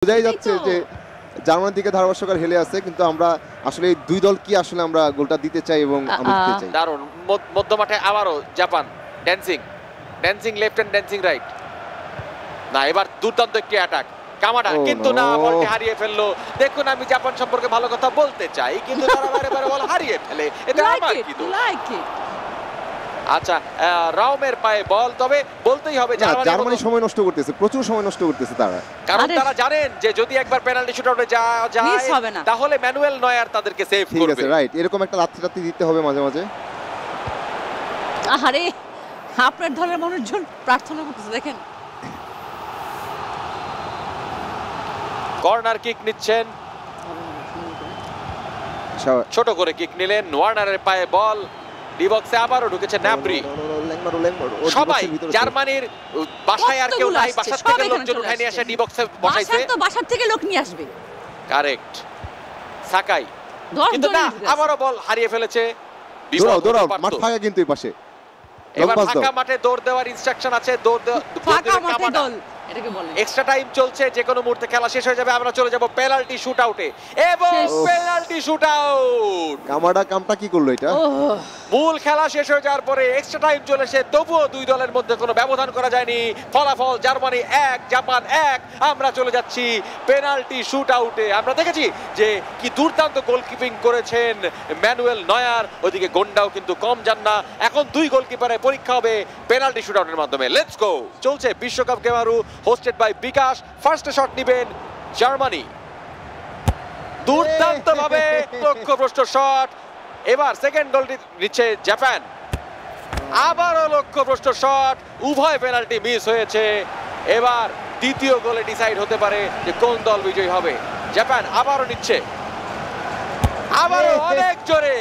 বোঝাই যাচ্ছে যে জার্মানির দিকে ধারাভাষ্যকার হেলে আছে, কিন্তু আমরা আসলে এই দুই দল কি আসলে আমরা গোলটা দিতে চাই এবং আমরা দিতে চাই। দারুণ মধ্যমাঠে আবারও Japan dancing left and dancing right. না, এবার দুর্দান্ত একটি অ্যাটাক কামাডা, কিন্তু না, বলটি হারিয়ে ফেললো। দেখুন, আমি জাপান সম্পর্কে ভালো কথা বলতে চাই, কিন্তু তারা বারে বল হারিয়ে ফেলে। এটা আমার কি দোষ? আচ্ছা, রাউমের পায়ে বল, তবে বলতেই হবে জার্মানি সময় নষ্ট করতেছে, প্রচুর সময় নষ্ট করতেছে তারা, কারণ তারা জানেন যে যদি একবার পেনাল্টি শুটআউটে যায় তাহলে ম্যানুয়েল নয়ার তাদেরকে সেভ করবে। ঠিক আছে, রাইট, এরকম একটা লাথি দিতে হবে মাঝে মাঝে। আরে আপনার দলের মানুষজন প্রার্থনা করতেছে, দেখেন। কর্নার কিক নিচ্ছেন, ছোট করে কিক নিলেন, ওয়ার্নারের পায়ে বল, ডি বক্সে আবারও ঢুকেছে ন্যাব্রি। সবাই জার্মানির বাসায় আর কেউ নাই, বাসার থেকে লোকজন উঠায় নিয়ে আসে ডি বক্সে বসাইছে। বাসার থেকে লোক নিয়ে আসবে, কারেক্ট। সাকাই, কিন্তু না, আবারও বল হারিয়ে ফেলেছে। দৌড়াও, মাঠ ফাঁকা কিন্তু এই পাশে। এবার ফাঁকা মাঠে দৌড় দেওয়ার ইনস্ট্রাকশন আছে, ফাঁকা মাঠে দল এটাকে বলে। এক্সট্রা টাইম চলছে, যে কোনো মুহূর্তে খেলা শেষ হয়ে যাবে। আমরা চলে যাব পেনাল্টি শুটআউটে, এবং পেনাল্টি শুটআউট। কামাডা কামটা কি করলো এটা? মূল খেলা শেষ হয়ে যাওয়ার পরে এক্সট্রা টাইম চলেছে, তবুও দুই দলের মধ্যে কোনো ব্যবধান করা যায়নি। ফলাফল জার্মানি 1 জাপান 1। আমরা চলে যাচ্ছি পেনাল্টি শুটআউটে। আমরা দেখেছি যে কি দুর্দান্ত গোলকিপিং করেছেন ম্যানুয়েল নয়ার, ওদিকে গোন্ডাও কিন্তু কম যান না। এখন দুই গোলকিপারের পরীক্ষা হবে পেনাল্টি শুটআউটের মাধ্যমে। Let's go. চলছে বিশ্বকাপ গেমারু, hosted by bKash. First shot নেবেন জার্মানি, দুর্দান্ত ভাবে লক্ষ্যভ্রষ্ট শট। এবার সেকেন্ড গোলটি নিচ্ছে জাপান, আবারও লক্ষ্যভ্রষ্ট শট। উভয় পেনাল্টি মিস হয়েছে। এবার দ্বিতীয় গোলে ডিসাইড হতে পারে যে কোন দল বিজয়ী হবে। জাপান আবারও নিচ্ছে, আবারও অনেক জোরে।